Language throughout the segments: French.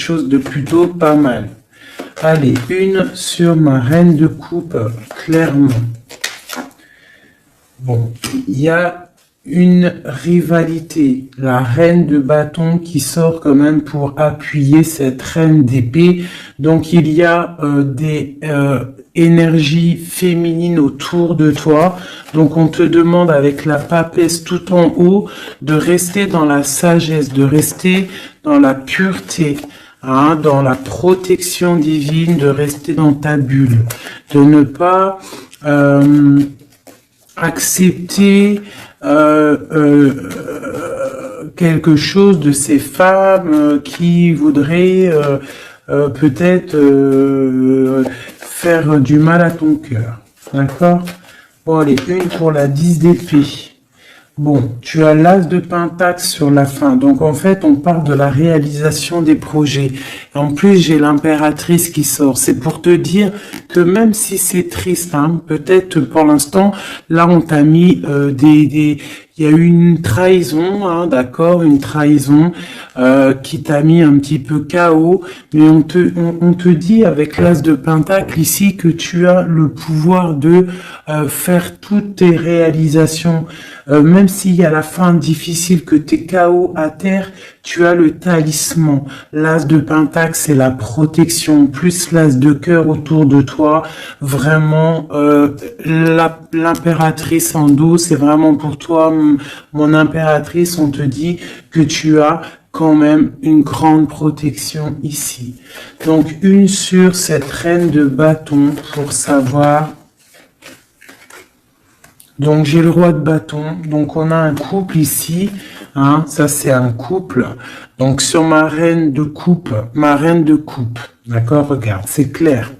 chose de plutôt pas mal. Allez, une sur ma reine de coupe, clairement. Bon, il y a une rivalité, la reine de bâton qui sort quand même pour appuyer cette reine d'épée. Donc il y a des énergies féminines autour de toi. Donc on te demande avec la papesse tout en haut de rester dans la sagesse, de rester dans la pureté, hein, dans la protection divine, de rester dans ta bulle, de ne pas accepter quelque chose de ces femmes qui voudraient peut-être faire du mal à ton cœur. D'accord? Bon, allez, une pour la 10 d'épée. Bon, tu as l'as de pentacle sur la fin. Donc, en fait, on parle de la réalisation des projets. En plus, j'ai l'impératrice qui sort. C'est pour te dire que même si c'est triste, hein, peut-être pour l'instant, là, on t'a mis il y a eu une trahison, hein, d'accord, une trahison qui t'a mis un petit peu KO, mais on te dit avec l'as de pentacle ici que tu as le pouvoir de faire toutes tes réalisations, même s'il y a la fin difficile, que t'es KO à terre, tu as le talisman. L'as de pentacle, c'est la protection, plus l'as de cœur autour de toi. Vraiment, l'impératrice en dos, c'est vraiment pour toi, mon impératrice. On te dit que tu as quand même une grande protection ici. Donc, une sur cette reine de bâton pour savoir. Donc, j'ai le roi de bâton. Donc, on a un couple ici. Hein, ça, c'est un couple. Donc, sur ma reine de coupe. D'accord, regarde, c'est clair.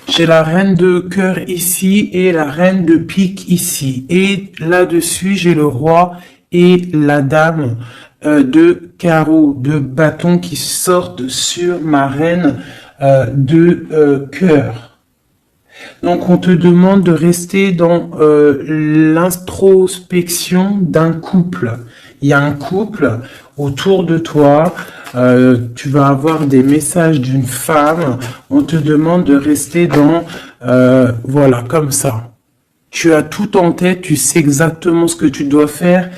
J'ai la reine de cœur ici et la reine de pique ici. Et là-dessus, j'ai le roi et la dame de carreau, de bâton qui sortent sur ma reine de cœur. Donc, on te demande de rester dans l'introspection d'un couple. Il y a un couple autour de toi. Tu vas avoir des messages d'une femme. On te demande de rester dans... voilà, comme ça. Tu as tout en tête. Tu sais exactement ce que tu dois faire.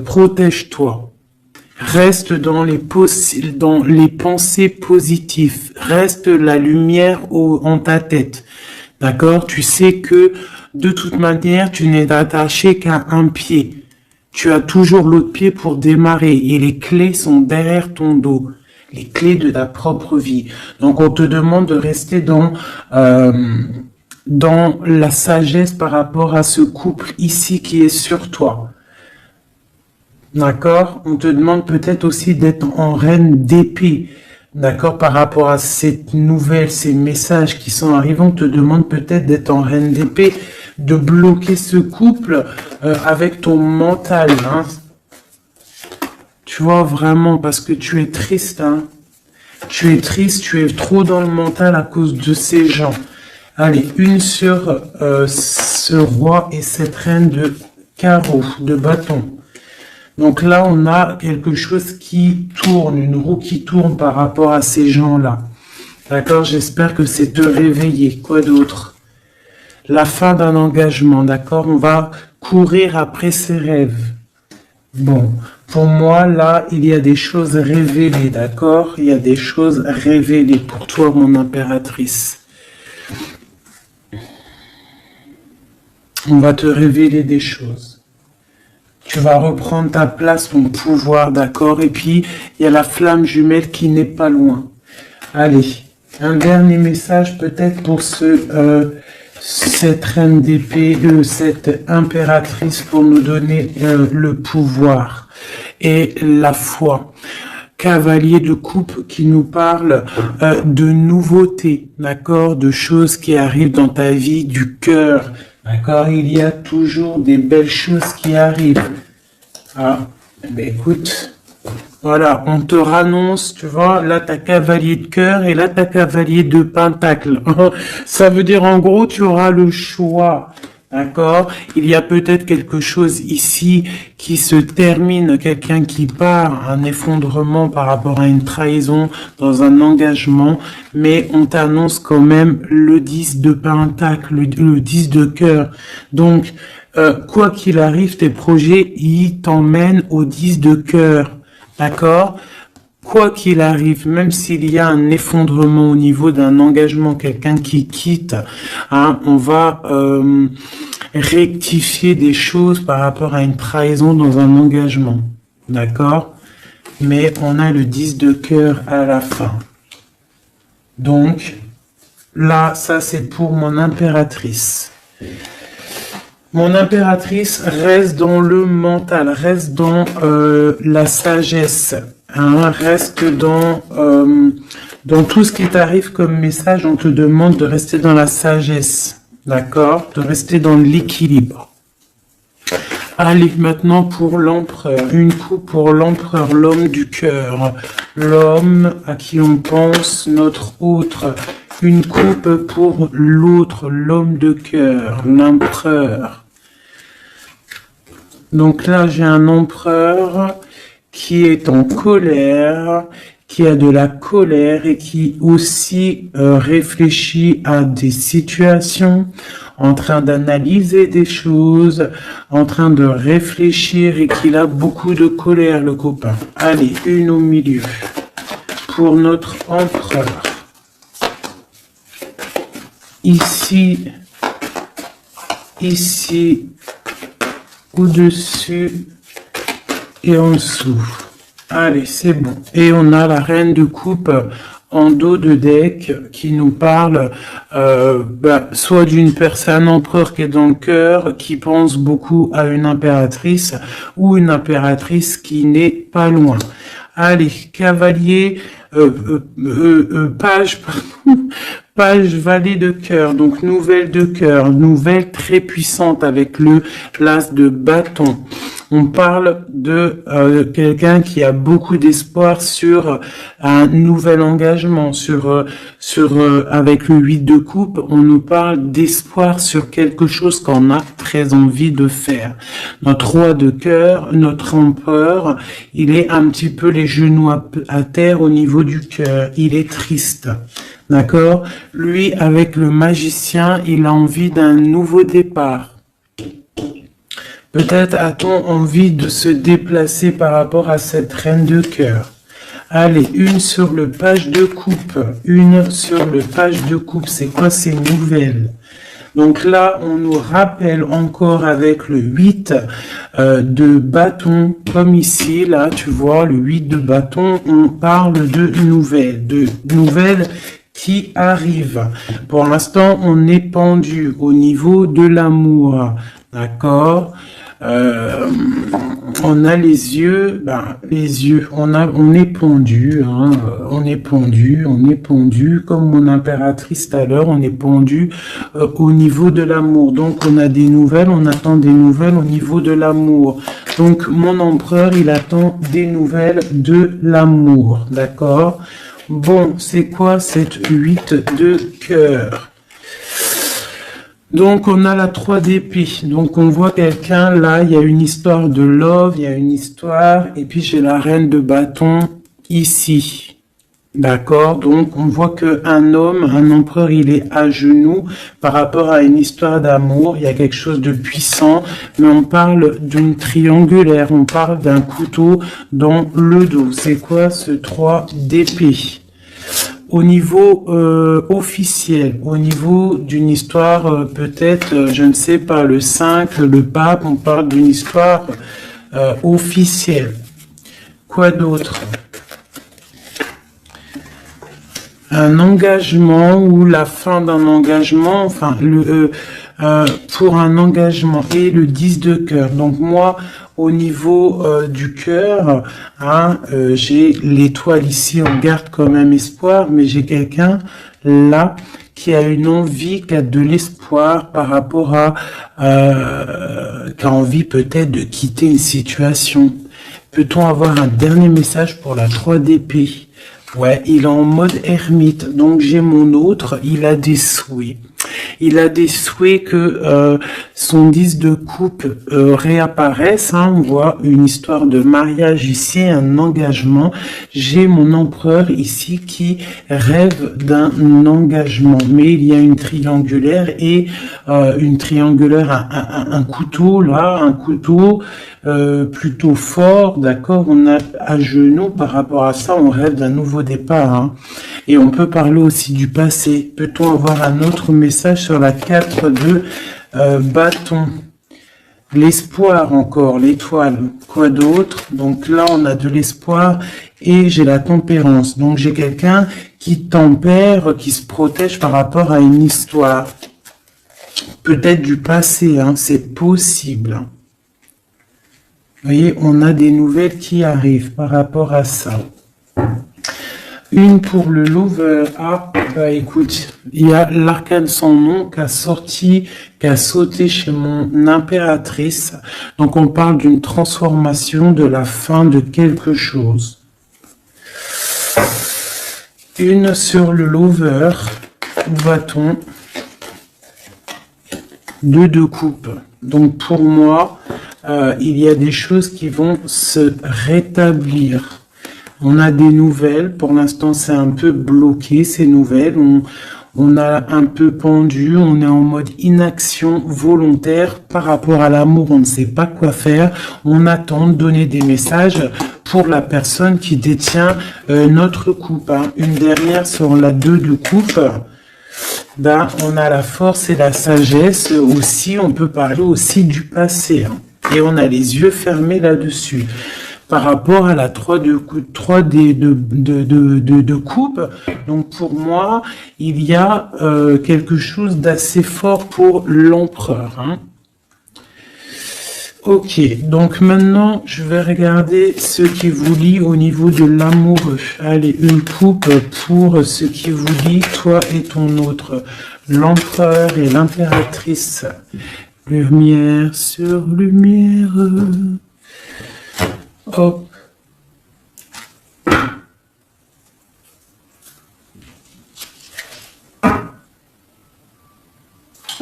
Protège-toi. Reste dans les pensées positives. Reste la lumière en ta tête. D'accord? Tu sais que de toute manière, tu n'es attaché qu'à un pied. Tu as toujours l'autre pied pour démarrer et les clés sont derrière ton dos. Les clés de ta propre vie. Donc, on te demande de rester dans la sagesse par rapport à ce couple ici qui est sur toi. D'accord? On te demande peut-être aussi d'être en reine d'épée. D'accord, par rapport à cette nouvelle, ces messages qui sont arrivés, on te demande peut-être d'être en reine d'épée, de bloquer ce couple avec ton mental. Hein. Tu vois, vraiment, parce que tu es triste. Hein. Tu es triste, tu es trop dans le mental à cause de ces gens. Allez, une sur ce roi et cette reine de carreau, de bâton. Donc là, on a quelque chose qui tourne, une roue qui tourne par rapport à ces gens-là. D'accord? J'espère que c'est te réveiller. Quoi d'autre? La fin d'un engagement, d'accord? On va courir après ses rêves. Bon, pour moi, là, il y a des choses révélées, d'accord? Il y a des choses révélées pour toi, mon impératrice. On va te révéler des choses. Tu vas reprendre ta place, ton pouvoir, d'accord? Et puis, il y a la flamme jumelle qui n'est pas loin. Allez, un dernier message peut-être pour cette reine d'épée, cette impératrice pour nous donner le pouvoir et la foi. Cavalier de coupe qui nous parle de nouveautés, d'accord? De choses qui arrivent dans ta vie, du cœur. D'accord, il y a toujours des belles choses qui arrivent. Ah, ben écoute, voilà, on te rannonce, tu vois, là t'as cavalier de cœur et là t'as cavalier de pentacle. Ça veut dire en gros, tu auras le choix. D'accord? Il y a peut-être quelque chose ici qui se termine, quelqu'un qui part, un effondrement par rapport à une trahison dans un engagement, mais on t'annonce quand même le 10 de pentacle, le 10 de cœur. Donc, quoi qu'il arrive, tes projets, ils t'emmènent au 10 de cœur. D'accord? Quoi qu'il arrive, même s'il y a un effondrement au niveau d'un engagement, quelqu'un qui quitte, hein, on va rectifier des choses par rapport à une trahison dans un engagement. D'accord? Mais on a le 10 de cœur à la fin. Donc, là, ça c'est pour mon impératrice. Mon impératrice reste dans le mental, reste dans la sagesse, hein, reste dans tout ce qui t'arrive comme message. On te demande de rester dans la sagesse, d'accord, de rester dans l'équilibre. Allez, maintenant pour l'empereur, une coupe pour l'empereur, l'homme du cœur, l'homme à qui on pense, notre autre, une coupe pour l'autre, l'homme de cœur, l'empereur. Donc là, j'ai un empereur qui est en colère, qui a de la colère et qui aussi réfléchit à des situations, en train d'analyser des choses, en train de réfléchir et qu'il a beaucoup de colère, le copain. Allez, une au milieu pour notre empereur. Ici, au-dessus et en dessous. Allez, c'est bon. Et on a la reine de coupe en dos de deck qui nous parle soit d'une personne, un empereur qui est dans le cœur, qui pense beaucoup à une impératrice, ou une impératrice qui n'est pas loin. Allez, cavalier, page valet de cœur, donc nouvelle de cœur, nouvelle très puissante avec l'as de bâton. On parle de quelqu'un qui a beaucoup d'espoir sur un nouvel engagement, avec le 8 de coupe, on nous parle d'espoir sur quelque chose qu'on a très envie de faire. Notre roi de cœur, notre empereur, il est un petit peu les genoux à terre au niveau du cœur, il est triste. D'accord? Lui, avec le magicien, il a envie d'un nouveau départ. Peut-être a-t-on envie de se déplacer par rapport à cette reine de cœur. Allez, une sur le page de coupe. Une sur le page de coupe. C'est quoi ces nouvelles? Donc là, on nous rappelle encore avec le 8 de bâton, comme ici, là, tu vois, le 8 de bâton, on parle de nouvelles qui arrivent. Pour l'instant, on est pendu au niveau de l'amour, d'accord? On a les yeux, on est pendu, hein, on est pendu, comme mon impératrice tout à l'heure, on est pendu au niveau de l'amour. Donc on a des nouvelles, on attend des nouvelles au niveau de l'amour. Donc mon empereur, il attend des nouvelles de l'amour, d'accord? Bon, c'est quoi cette 8 de cœur? Donc, on a la 3 d'épée. Donc, on voit quelqu'un, là, il y a une histoire de love, il y a une histoire, et puis j'ai la reine de bâton ici. D'accord? Donc, on voit qu'un homme, un empereur, il est à genoux par rapport à une histoire d'amour. Il y a quelque chose de puissant, mais on parle d'une triangulaire, on parle d'un couteau dans le dos. C'est quoi ce 3 d'épée? Au niveau officiel, au niveau d'une histoire, peut-être, je ne sais pas, le 5, le pape, on parle d'une histoire officielle. Quoi d'autre? Un engagement ou la fin d'un engagement, enfin, pour un engagement et le 10 de cœur. Donc moi, au niveau du cœur, hein, j'ai l'étoile ici, on garde quand même espoir, mais j'ai quelqu'un là qui a une envie, qui a de l'espoir par rapport à, qui a envie peut-être de quitter une situation. Peut-on avoir un dernier message pour la 3 d'épée? Ouais, il est en mode ermite, donc j'ai mon autre, il a des souhaits. Il a des souhaits que son 10 de coupe réapparaisse. Hein. On voit une histoire de mariage ici, un engagement. J'ai mon empereur ici qui rêve d'un engagement. Mais il y a une triangulaire et une triangulaire, un couteau là, un couteau plutôt fort, d'accord. On a à genoux par rapport à ça, on rêve d'un nouveau départ. Hein. Et on peut parler aussi du passé. Peut-on avoir un autre message sur la 4 de bâton? L'espoir encore, l'étoile. Quoi d'autre? Donc là, on a de l'espoir et j'ai la tempérance. Donc j'ai quelqu'un qui tempère, qui se protège par rapport à une histoire. Peut-être du passé, hein, c'est possible. Vous voyez, on a des nouvelles qui arrivent par rapport à ça. Une pour le lover. Ah, bah écoute, il y a l'arcane sans nom qui a sorti, qui a sauté chez mon impératrice. Donc on parle d'une transformation, de la fin de quelque chose. Une sur le lover. Où va-t-on? 2 de coupe. Donc pour moi, il y a des choses qui vont se rétablir. On a des nouvelles, pour l'instant c'est un peu bloqué ces nouvelles, on a un peu pendu, on est en mode inaction volontaire par rapport à l'amour, on ne sait pas quoi faire, on attend de donner des messages pour la personne qui détient notre coupe. Hein. Une dernière sur la 2 de coupe, ben, on a la force et la sagesse aussi, on peut parler aussi du passé, hein. Et on a les yeux fermés là-dessus. Par rapport à la 3 de coupe. Donc pour moi, il y a quelque chose d'assez fort pour l'empereur. Hein. Ok, donc maintenant, je vais regarder ce qui vous lie au niveau de l'amoureux. Allez, une coupe pour ce qui vous lie, toi et ton autre. L'empereur et l'impératrice. Lumière sur lumière. Hop.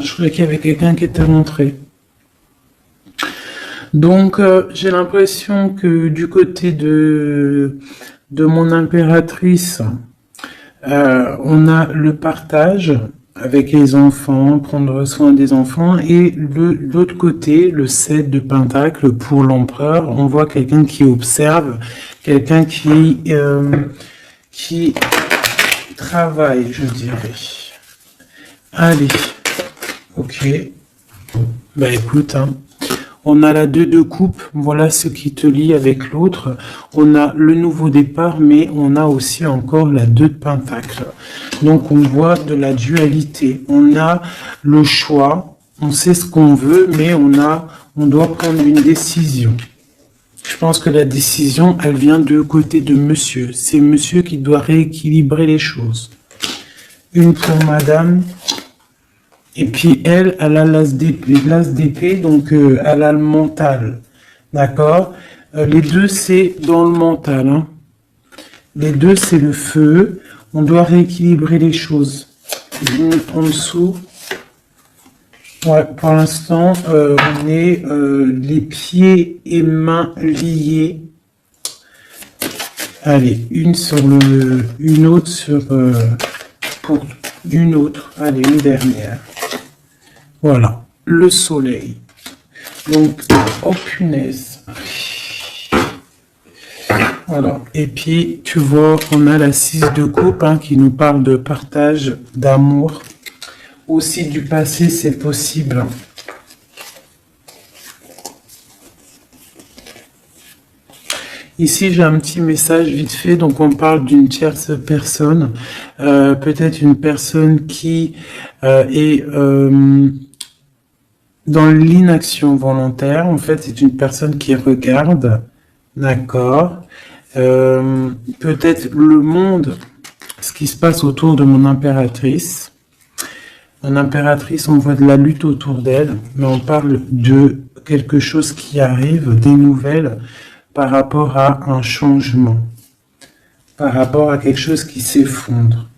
Je croyais qu'il y avait quelqu'un qui était rentré. Donc, j'ai l'impression que du côté de mon impératrice, on a le partage avec les enfants, prendre soin des enfants, et l'autre côté, le 7 de Pentacle pour l'empereur, on voit quelqu'un qui observe, quelqu'un qui travaille, je dirais. Allez, ok, bah écoute, hein. On a la 2 de coupe, voilà ce qui te lie avec l'autre. On a le nouveau départ, mais on a aussi encore la 2 de pentacle. Donc on voit de la dualité. On a le choix, on sait ce qu'on veut, mais on doit prendre une décision. Je pense que la décision, elle vient de côté de monsieur. C'est monsieur qui doit rééquilibrer les choses. Une pour madame. Et puis elle a l'as d'épée, donc elle a le mental, d'accord. Les deux c'est dans le mental, hein. Les deux c'est le feu. On doit rééquilibrer les choses. En dessous, ouais, pour l'instant on est les pieds et mains liés. Allez, une autre sur pour une autre. Allez, une dernière. Voilà, le soleil. Donc, oh punaise. Voilà. Et puis, tu vois, on a la 6 de coupe hein, qui nous parle de partage, d'amour. Aussi du passé, c'est possible. Ici, j'ai un petit message vite fait. Donc, on parle d'une tierce personne. Peut-être une personne qui est dans l'inaction volontaire. En fait, c'est une personne qui regarde. D'accord. Peut-être le monde, ce qui se passe autour de mon impératrice. Mon impératrice, on voit de la lutte autour d'elle, mais on parle de quelque chose qui arrive, des nouvelles, par rapport à un changement, par rapport à quelque chose qui s'effondre.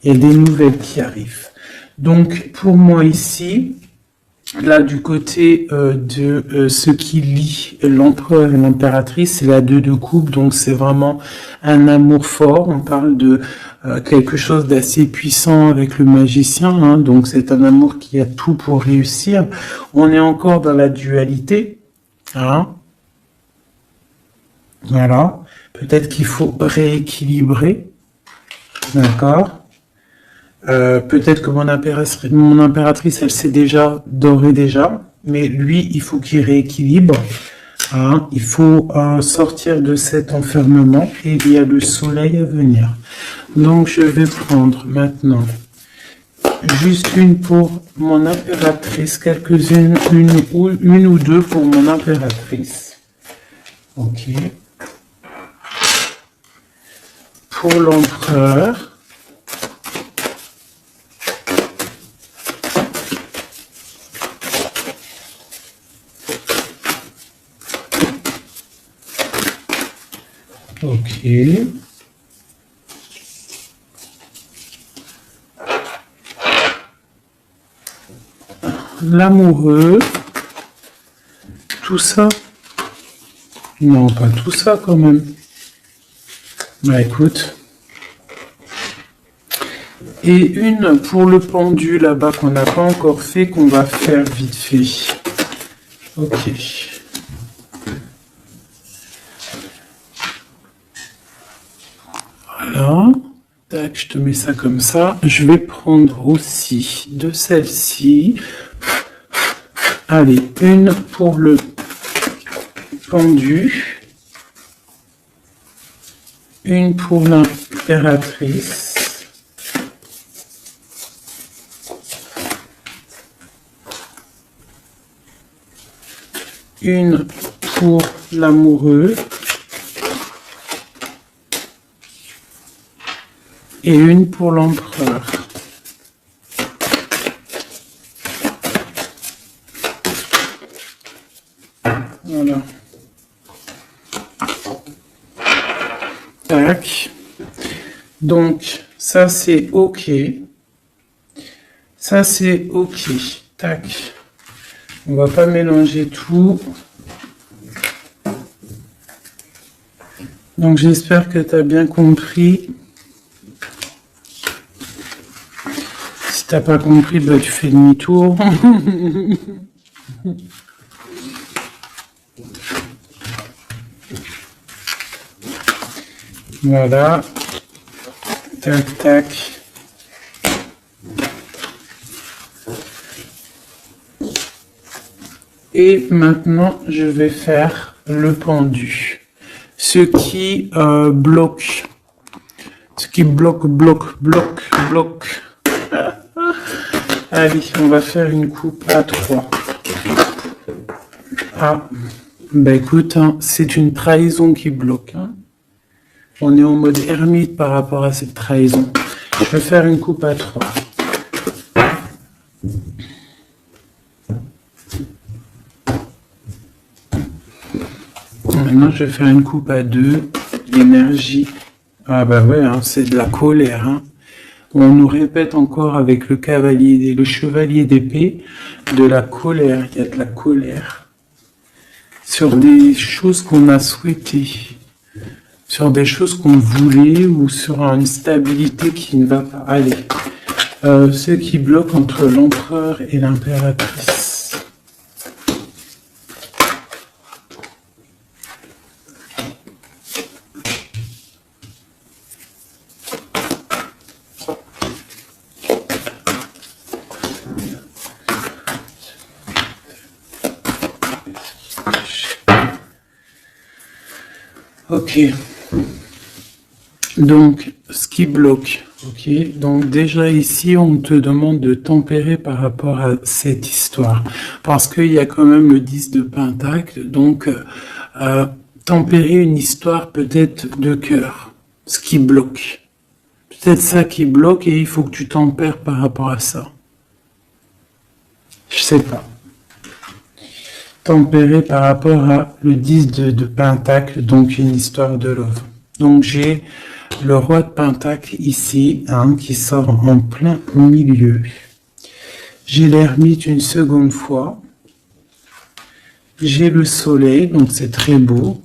Il y a des nouvelles qui arrivent. Donc, pour moi ici, là, du côté de ce qui lie l'empereur et l'impératrice, c'est la 2 de coupe, donc c'est vraiment un amour fort. On parle de quelque chose d'assez puissant avec le magicien, hein, donc c'est un amour qui a tout pour réussir. On est encore dans la dualité, hein. Voilà. Peut-être qu'il faut rééquilibrer, d'accord. Peut-être que mon impératrice, elle sait déjà, d'ores et déjà, mais lui, il faut qu'il rééquilibre. Hein, il faut sortir de cet enfermement et il y a le soleil à venir. Donc, je vais prendre maintenant juste une pour mon impératrice, quelques-unes, une ou deux pour mon impératrice. Ok. Pour l'empereur. Ok. L'amoureux. Tout ça. Non, pas tout ça quand même. Bah écoute. Et une pour le pendu là-bas qu'on n'a pas encore fait, qu'on va faire vite fait. Ok. Voilà. Tac, je te mets ça comme ça. Je vais prendre aussi de celle-ci. Allez, une pour le pendu. Une pour l'impératrice. Une pour l'amoureux. Et une pour l'empereur. Voilà. Tac. Donc, ça c'est OK. Ça c'est OK. Tac. On va pas mélanger tout. Donc, j'espère que tu as bien compris. Si t'as pas compris, bah, tu fais demi-tour. Voilà. Tac, tac. Et maintenant, je vais faire le pendu. Ce qui bloque. Ce qui bloque. Allez, on va faire une coupe à 3. Ah, bah écoute, hein, c'est une trahison qui bloque. Hein. On est en mode ermite par rapport à cette trahison. Je vais faire une coupe à 3. Maintenant, je vais faire une coupe à 2. L'énergie. Ah bah ouais, hein, c'est de la colère. Hein. On nous répète encore avec le cavalier et le chevalier d'épée de la colère. Il y a de la colère sur des choses qu'on a souhaitées, sur des choses qu'on voulait ou sur une stabilité qui ne va pas aller. Ce qui bloque entre l'empereur et l'impératrice. Ok, donc ce qui bloque, ok, donc déjà ici on te demande de tempérer par rapport à cette histoire, parce qu'il y a quand même le 10 de pentacle, donc tempérer une histoire peut-être de cœur, ce qui bloque, peut-être ça qui bloque et il faut que tu tempères par rapport à ça, je sais pas. Tempéré par rapport à le 10 de pentacle, donc une histoire de love. Donc j'ai le roi de pentacle ici, hein, qui sort en plein milieu. J'ai l'ermite une seconde fois. J'ai le soleil, donc c'est très beau.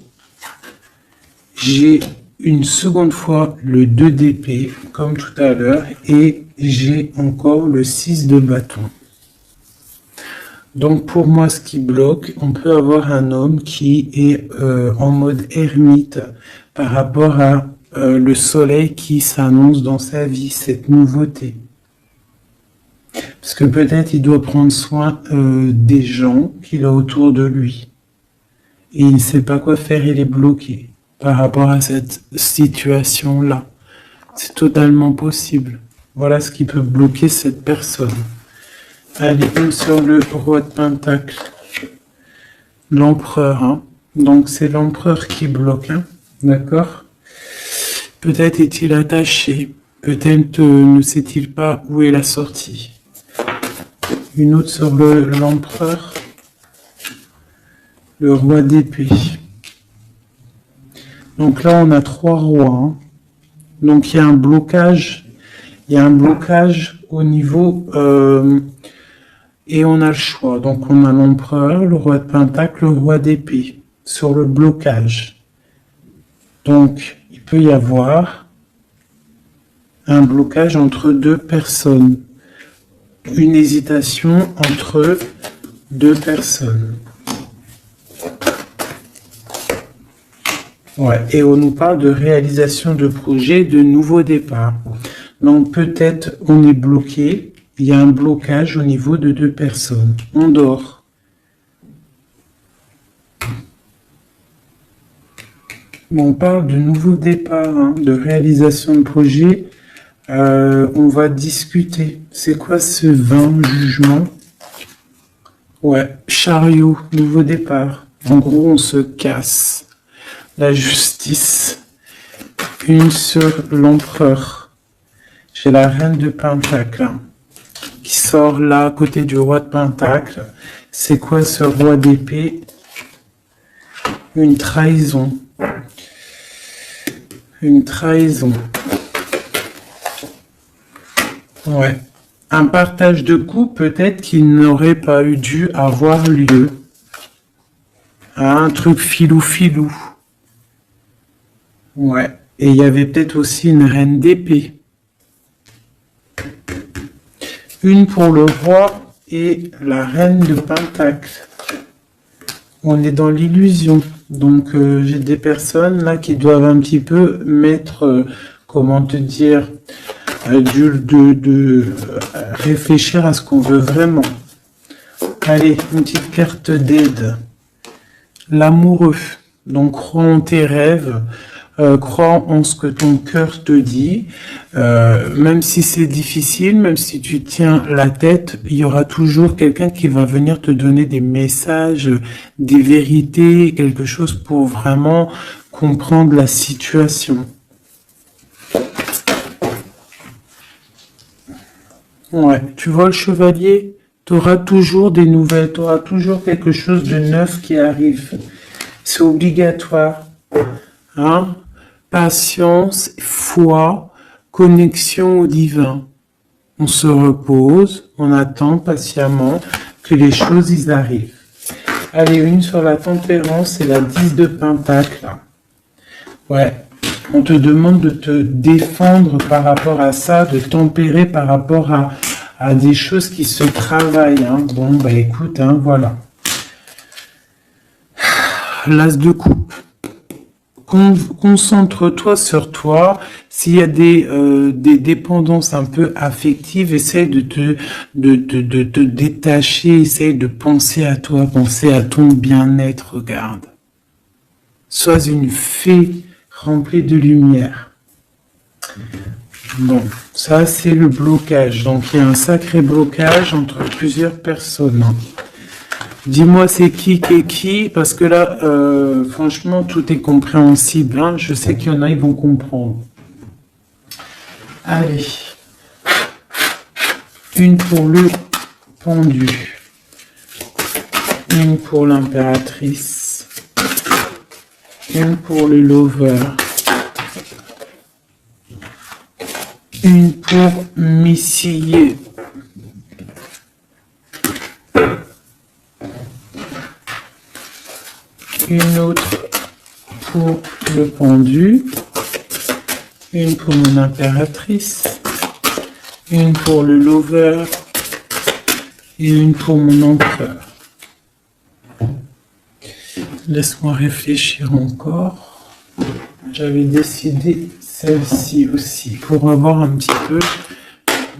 J'ai une seconde fois le 2 d'épée, comme tout à l'heure, et j'ai encore le 6 de bâton. Donc pour moi, ce qui bloque, on peut avoir un homme qui est en mode ermite par rapport à le soleil qui s'annonce dans sa vie, cette nouveauté. Parce que peut-être il doit prendre soin des gens qu'il a autour de lui. Et il ne sait pas quoi faire, il est bloqué par rapport à cette situation-là. C'est totalement possible. Voilà ce qui peut bloquer cette personne. Allez, une sur le roi de pentacle. L'empereur, hein. Donc c'est l'empereur qui bloque, hein. D'accord? Peut-être est-il attaché. Peut-être ne sait-il pas où est la sortie. Une autre sur l'empereur. Le roi d'épée. Donc là, on a 3 rois, hein. Donc il y a un blocage. Il y a un blocage au niveau... et on a le choix. Donc on a l'empereur, le roi de pentacle, le roi d'épée sur le blocage. Donc il peut y avoir un blocage entre 2 personnes. Une hésitation entre 2 personnes. Ouais, et on nous parle de réalisation de projets, de nouveaux départs. Donc peut-être on est bloqué. Il y a un blocage au niveau de 2 personnes. On dort. On parle de nouveaux départs, hein, de réalisation de projet. On va discuter. C'est quoi ce 20 jugement? Ouais, chariot, nouveau départ. En gros, on se casse. La justice. Une sur l'empereur. J'ai la reine de pentacle, hein, qui sort là à côté du roi de pentacle. C'est quoi ce roi d'épée? Une trahison. Une trahison. Ouais. Un partage de coups peut-être qu'il n'aurait pas eu dû avoir lieu. Un truc filou-filou. Ouais. Et il y avait peut-être aussi une reine d'épée. Une pour le roi et la reine de pentacle. On est dans l'illusion. Donc j'ai des personnes là qui doivent un petit peu mettre, comment te dire, réfléchir à ce qu'on veut vraiment. Allez, une petite carte d'aide. L'amoureux. Donc crois en tes rêves. Crois en ce que ton cœur te dit, même si c'est difficile, même si tu tiens la tête, il y aura toujours quelqu'un qui va venir te donner des messages, des vérités, quelque chose pour vraiment comprendre la situation. Ouais, tu vois le chevalier, tu auras toujours des nouvelles, tu auras toujours quelque chose de neuf qui arrive. C'est obligatoire. Hein? Patience, foi, connexion au divin. On se repose, on attend patiemment que les choses y arrivent. Allez, une sur la tempérance et la 10 de pentacle. Ouais, on te demande de te défendre par rapport à ça, de tempérer par rapport à des choses qui se travaillent. Hein. Bon, bah écoute, hein, voilà. L'as de coupe. Concentre-toi sur toi. S'il y a des dépendances un peu affectives, essaye de te détacher, essaye de penser à toi, penser à ton bien-être, regarde. Sois une fée remplie de lumière. Bon, ça c'est le blocage. Donc il y a un sacré blocage entre plusieurs personnes. Dis-moi c'est qui, parce que là, franchement, tout est compréhensible. Hein. Je sais qu'il y en a, ils vont comprendre. Allez. Une pour le pendu. Une pour l'impératrice. Une pour le lover. Une pour Messier. une autre pour le pendu, une pour mon impératrice, une pour le lover et une pour mon empereur. Laisse-moi réfléchir encore. J'avais décidé celle-ci aussi pour avoir un petit peu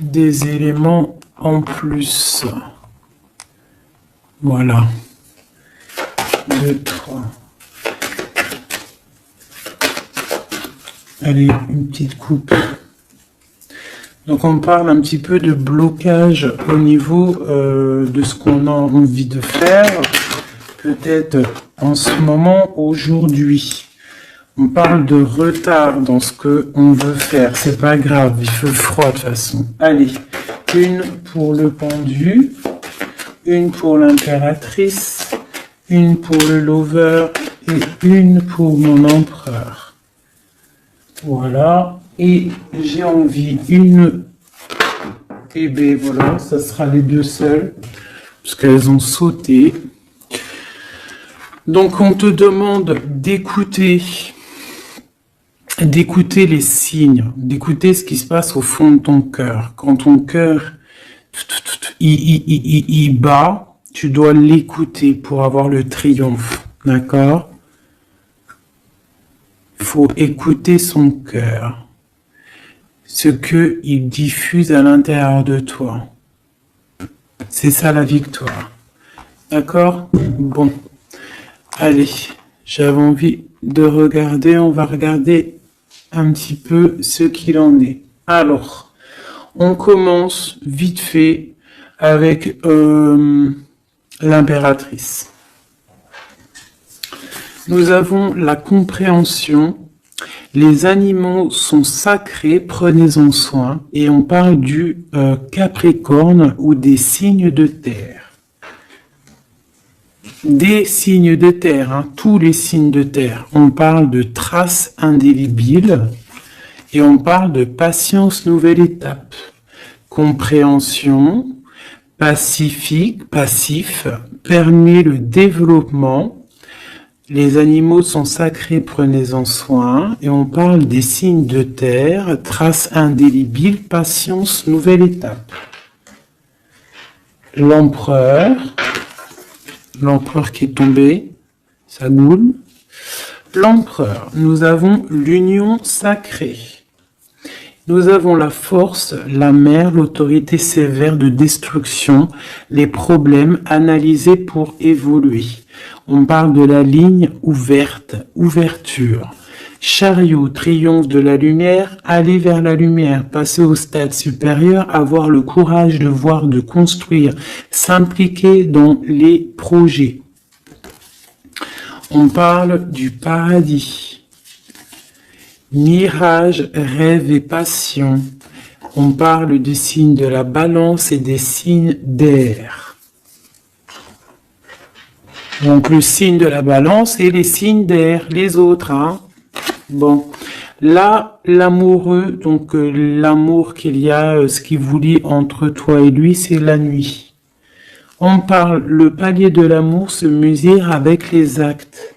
des éléments en plus. Voilà. 2, 3. Allez, une petite coupe. Donc on parle un petit peu de blocage au niveau de ce qu'on a envie de faire. Peut-être en ce moment, aujourd'hui. On parle de retard dans ce que on veut faire. C'est pas grave, il fait froid de toute façon. Allez, une pour le pendu, une pour l'impératrice, une pour le lover et une pour mon empereur. Voilà. Et j'ai envie une. Et bien voilà, ça sera les deux seules, parce qu'elles ont sauté. Donc on te demande d'écouter les signes, d'écouter ce qui se passe au fond de ton cœur. Quand ton cœur il bat, tu dois l'écouter pour avoir le triomphe, d'accord? Il faut écouter son cœur, ce que il diffuse à l'intérieur de toi. C'est ça la victoire, d'accord? Bon. Allez, j'avais envie de regarder, on va regarder un petit peu ce qu'il en est. Alors, on commence vite fait avec l'impératrice. Nous avons la compréhension. Les animaux sont sacrés, prenez-en soin. Et on parle du Capricorne ou des signes de terre. Des signes de terre, hein, tous les signes de terre. On parle de traces indélébiles et on parle de patience, nouvelle étape. Compréhension, passif, permet le développement. Les animaux sont sacrés, prenez-en soin. Et on parle des signes de terre, traces indélébiles, patience, nouvelle étape. L'empereur qui est tombé, ça goule. L'empereur, nous avons l'union sacrée. Nous avons la force, la mer, l'autorité sévère de destruction, les problèmes analysés pour évoluer. On parle de la ligne ouverte, ouverture. Chariot, triomphe de la lumière, aller vers la lumière, passer au stade supérieur, avoir le courage de voir, de construire, s'impliquer dans les projets. On parle du paradis. Mirage, rêve et passion. On parle des signes de la balance et des signes d'air. Donc le signe de la balance et les signes d'air, les autres, hein. Bon, là, l'amoureux, donc l'amour qu'il y a, ce qui vous lie entre toi et lui, c'est la nuit. On parle, le palier de l'amour se mesure avec les actes.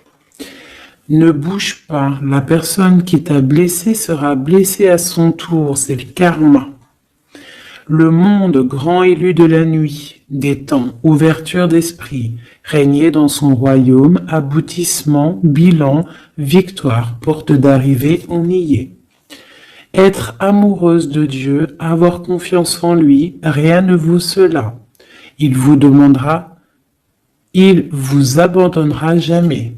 Ne bouge pas, la personne qui t'a blessé sera blessée à son tour, c'est le karma. Le monde grand élu de la nuit, des temps, ouverture d'esprit, régner dans son royaume, aboutissement, bilan, victoire, porte d'arrivée, on y est. Être amoureuse de Dieu, avoir confiance en lui, rien ne vaut cela. Il vous abandonnera jamais.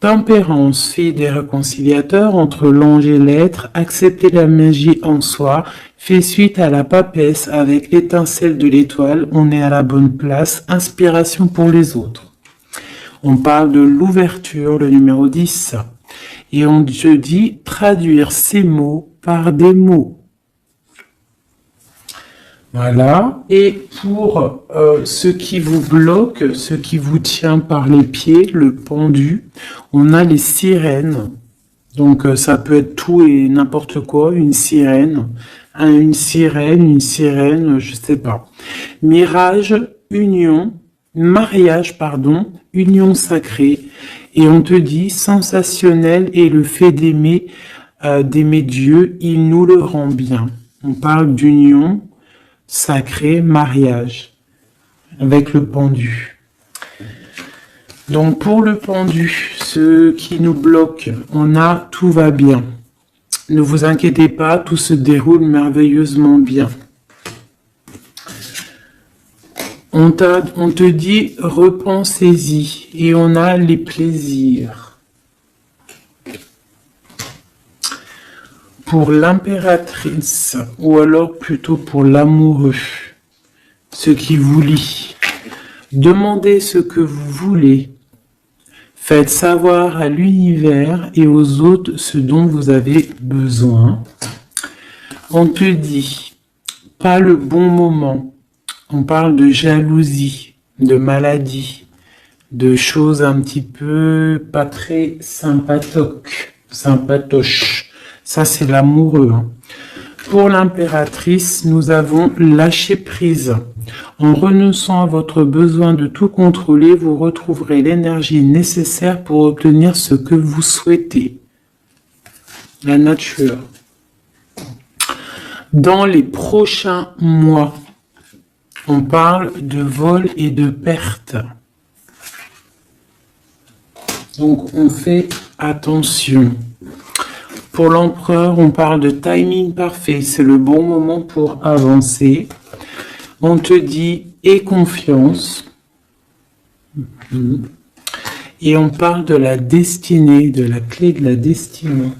Tempérance, fille des réconciliateurs entre l'ange et l'être, accepter la magie en soi, fait suite à la papesse avec l'étincelle de l'étoile, on est à la bonne place, inspiration pour les autres. On parle de l'ouverture, le numéro 10, et on te dit traduire ces mots par des mots. Voilà, et pour ce qui vous bloque, ce qui vous tient par les pieds, le pendu, on a les sirènes. Donc ça peut être tout et n'importe quoi, une sirène, je sais pas. Mirage, union, mariage, pardon, union sacrée. Et on te dit, sensationnel est le fait d'aimer Dieu, il nous le rend bien. On parle d'union sacrée, mariage, avec le pendu. Donc pour le pendu, ce qui nous bloque, on a tout va bien. Ne vous inquiétez pas, tout se déroule merveilleusement bien. On te dit, repensez-y, et on a les plaisirs. Pour l'impératrice, ou alors plutôt pour l'amoureux, ce qui vous lie. Demandez ce que vous voulez. Faites savoir à l'univers et aux autres ce dont vous avez besoin. On te dit, pas le bon moment. On parle de jalousie, de maladie, de choses un petit peu pas très sympatoches. Ça, c'est l'amoureux. Pour l'impératrice, nous avons lâché prise. En renonçant à votre besoin de tout contrôler, vous retrouverez l'énergie nécessaire pour obtenir ce que vous souhaitez. La nature. Dans les prochains mois, on parle de vol et de perte. Donc, on fait attention. Pour l'empereur, on parle de timing parfait. C'est le bon moment pour avancer. On te dit « aie confiance ». Et on parle de la destinée, de la clé de la destinée.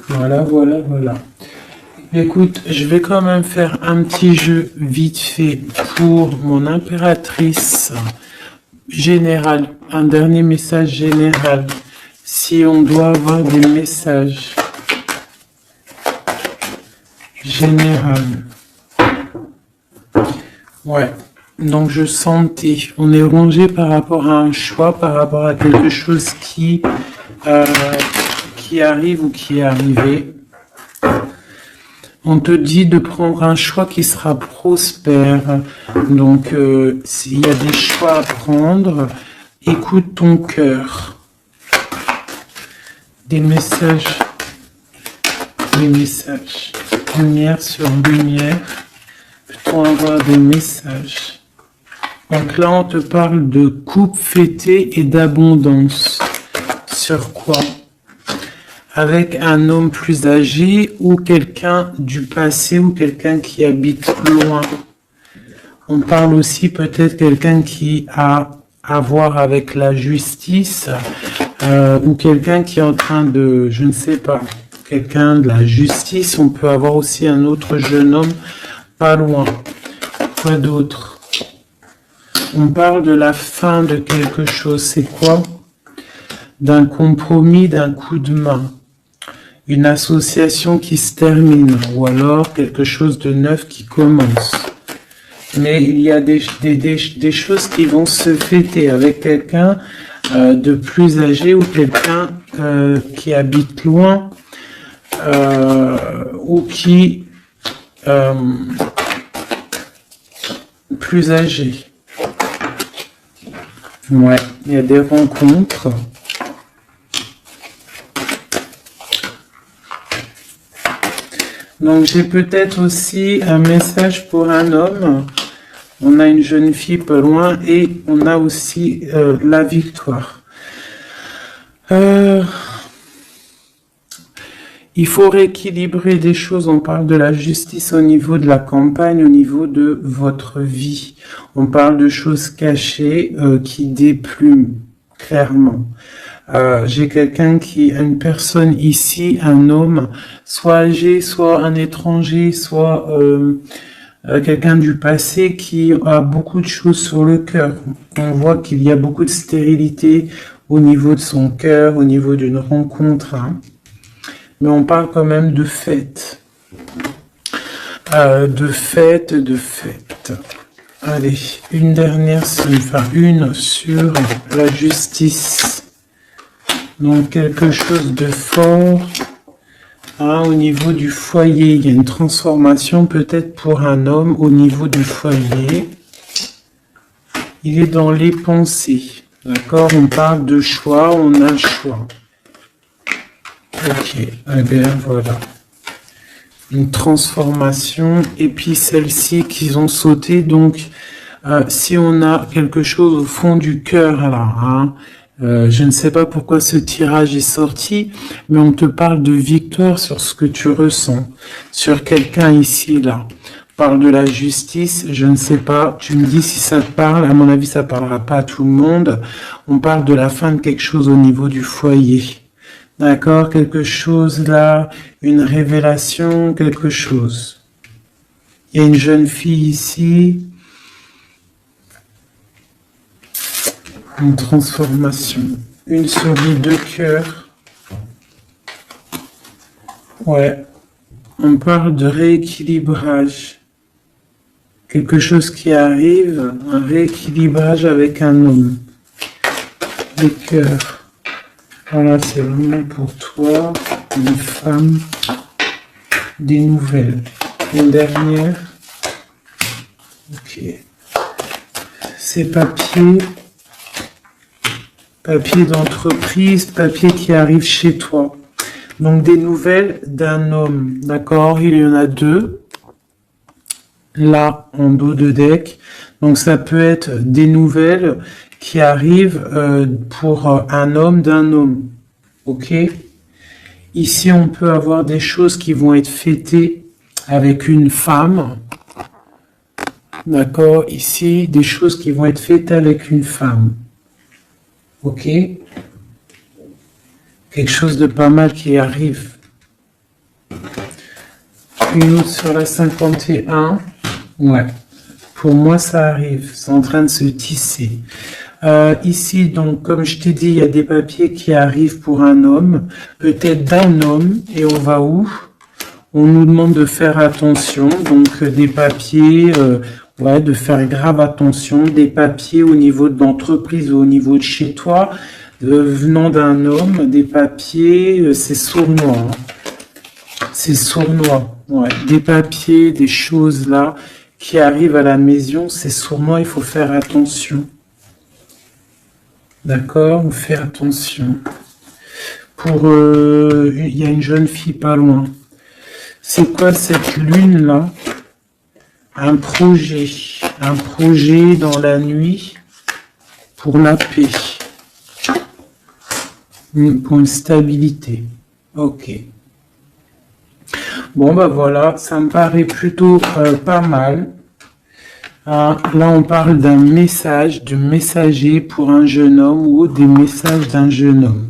Voilà. Écoute, je vais quand même faire un petit jeu vite fait pour mon impératrice générale. Un dernier message général. Si on doit avoir des messages général. Ouais. Donc je sentais, on est rongé par rapport à un choix, par rapport à quelque chose qui arrive ou qui est arrivé. On te dit de prendre un choix qui sera prospère. Donc, s'il y a des choix à prendre, écoute ton cœur. Des messages. Lumière sur lumière. Peut-on avoir des messages? Donc là, on te parle de coupe fêtée et d'abondance. Sur quoi? Avec un homme plus âgé ou quelqu'un du passé ou quelqu'un qui habite loin. On parle aussi peut-être quelqu'un qui a à voir avec la justice ou quelqu'un qui est en train de, je ne sais pas, quelqu'un de la justice. On peut avoir aussi un autre jeune homme pas loin. Quoi d'autre? On parle de la fin de quelque chose. C'est quoi? D'un compromis, d'un coup de main. Une association qui se termine, ou alors quelque chose de neuf qui commence. Mais il y a des choses qui vont se fêter avec quelqu'un de plus âgé ou quelqu'un qui habite loin ou qui plus âgé. Ouais, il y a des rencontres. Donc j'ai peut-être aussi un message pour un homme. On a une jeune fille pas loin et on a aussi la victoire. Il faut rééquilibrer des choses. On parle de la justice au niveau de la campagne, au niveau de votre vie. On parle de choses cachées qui déplument clairement. J'ai quelqu'un une personne ici, un homme, soit âgé, soit un étranger, soit quelqu'un du passé qui a beaucoup de choses sur le cœur. On voit qu'il y a beaucoup de stérilité au niveau de son cœur, au niveau d'une rencontre. Hein. Mais on parle quand même de fête. De fête. Allez, une dernière, une sur la justice. Donc quelque chose de fort au niveau du foyer. Il y a une transformation peut-être pour un homme au niveau du foyer. il est dans les pensées. D'accord? On parle de choix, on a le choix. Ok, eh bien voilà. Une transformation, et puis celle-ci qu'ils ont sauté, donc si on a quelque chose au fond du cœur, alors, hein, je ne sais pas pourquoi ce tirage est sorti, mais on te parle de victoire sur ce que tu ressens, sur quelqu'un ici, là. On parle de la justice, je ne sais pas, tu me dis si ça te parle, à mon avis ça parlera pas à tout le monde. On parle de la fin de quelque chose au niveau du foyer. D'accord, quelque chose là, une révélation, quelque chose. Il y a une jeune fille ici. Une transformation. Une souris de cœur. Ouais. On parle de rééquilibrage. Quelque chose qui arrive, un rééquilibrage avec un homme. Les cœurs. Voilà, c'est vraiment pour toi, une femme, des nouvelles. Une dernière. Ok. Ces papiers. Papier d'entreprise, papier qui arrive chez toi. Donc des nouvelles d'un homme, d'accord? Il y en a deux, là en dos de deck. Donc ça peut être des nouvelles qui arrivent pour un homme d'un homme, ok? Ici on peut avoir des choses qui vont être fêtées avec une femme, d'accord? Ici des choses qui vont être faites avec une femme. Ok, quelque chose de pas mal qui arrive. Une autre sur la 51. Ouais, pour moi ça arrive, c'est en train de se tisser. Ici, donc, comme je t'ai dit, il y a des papiers qui arrivent pour un homme, peut-être d'un homme, et on va où? On nous demande de faire attention, donc des papiers, ouais, de faire grave attention, des papiers au niveau de l'entreprise ou au niveau de chez toi, venant d'un homme, des papiers, c'est sournois, hein. C'est sournois, ouais, des papiers, des choses là qui arrivent à la maison, c'est sournois, il faut faire attention. D'accord, on fait attention. Pour, il y a une jeune fille pas loin. C'est quoi cette lune là? Un projet dans la nuit pour la paix, pour une stabilité. Ok. Bon bah voilà, ça me paraît plutôt pas mal. Là on parle d'un message, de messager pour un jeune homme ou des messages d'un jeune homme.